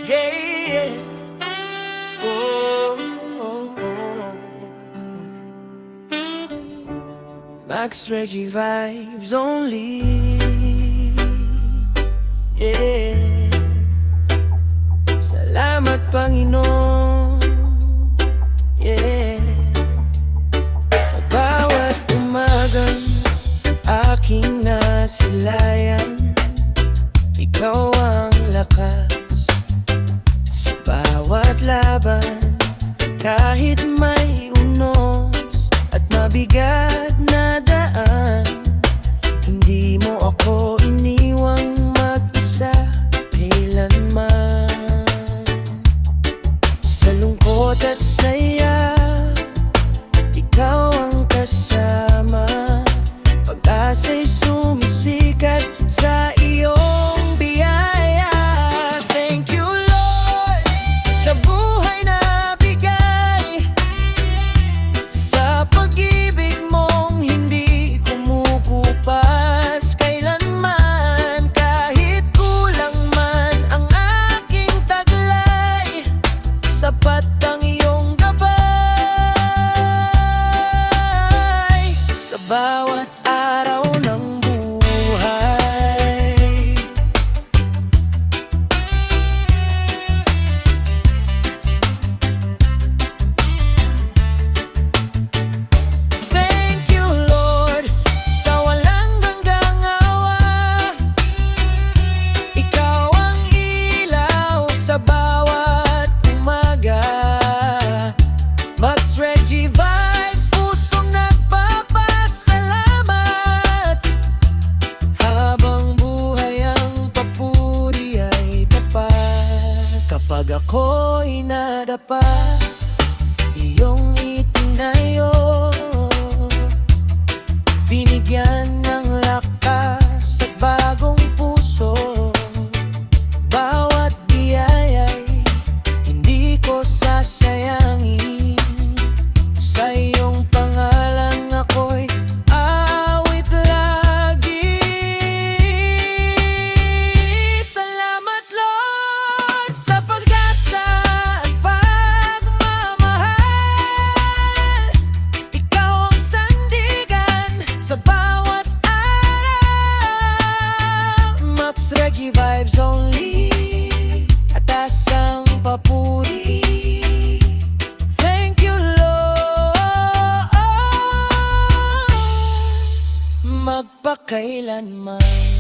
yeah. Oh, oh, oh. Max Reggie vibes only, yeah. Salamat Panginoon, yeah. Sa bawat umagang aking nasilayan, ikaw ang lakas. Sa bawat laban, kahit may unos at mabigat na daan, hindi mo ako iniwang mag-isa kailanman. Sa lungkot at saya, ikaw ang kasama. Pag-asa'y sumisikat sa iyong biyaya. Thank you Lord sa buhay na bigay, sa pag-ibig mong hindi kumukupas kailanman. Kahit kulang man ang aking taglay, sapat ang iyong gabay sa bawat araw ng buhay. Thank you Lord sa walang hanggang awa. Ikaw ang ilaw sa bawat umaga. Max Reggie vibes, pusong nagpapasalamat. Habang buhay ang papuri ay tapat. Kapag ako'y nadapa, iyong itinayo, binigyan ng lakas at bagong puso. Bawat biyaya'y hindi ko sasayangin. Sa iyong pangalan ako'y awit lagi. Salamat Lord sa pag-asa at pagmamahal. Ikaw ang sandigan sa bawat araw. Max Reggie vibes only, atas ang papuri. Thank you Lord, magpakailanman.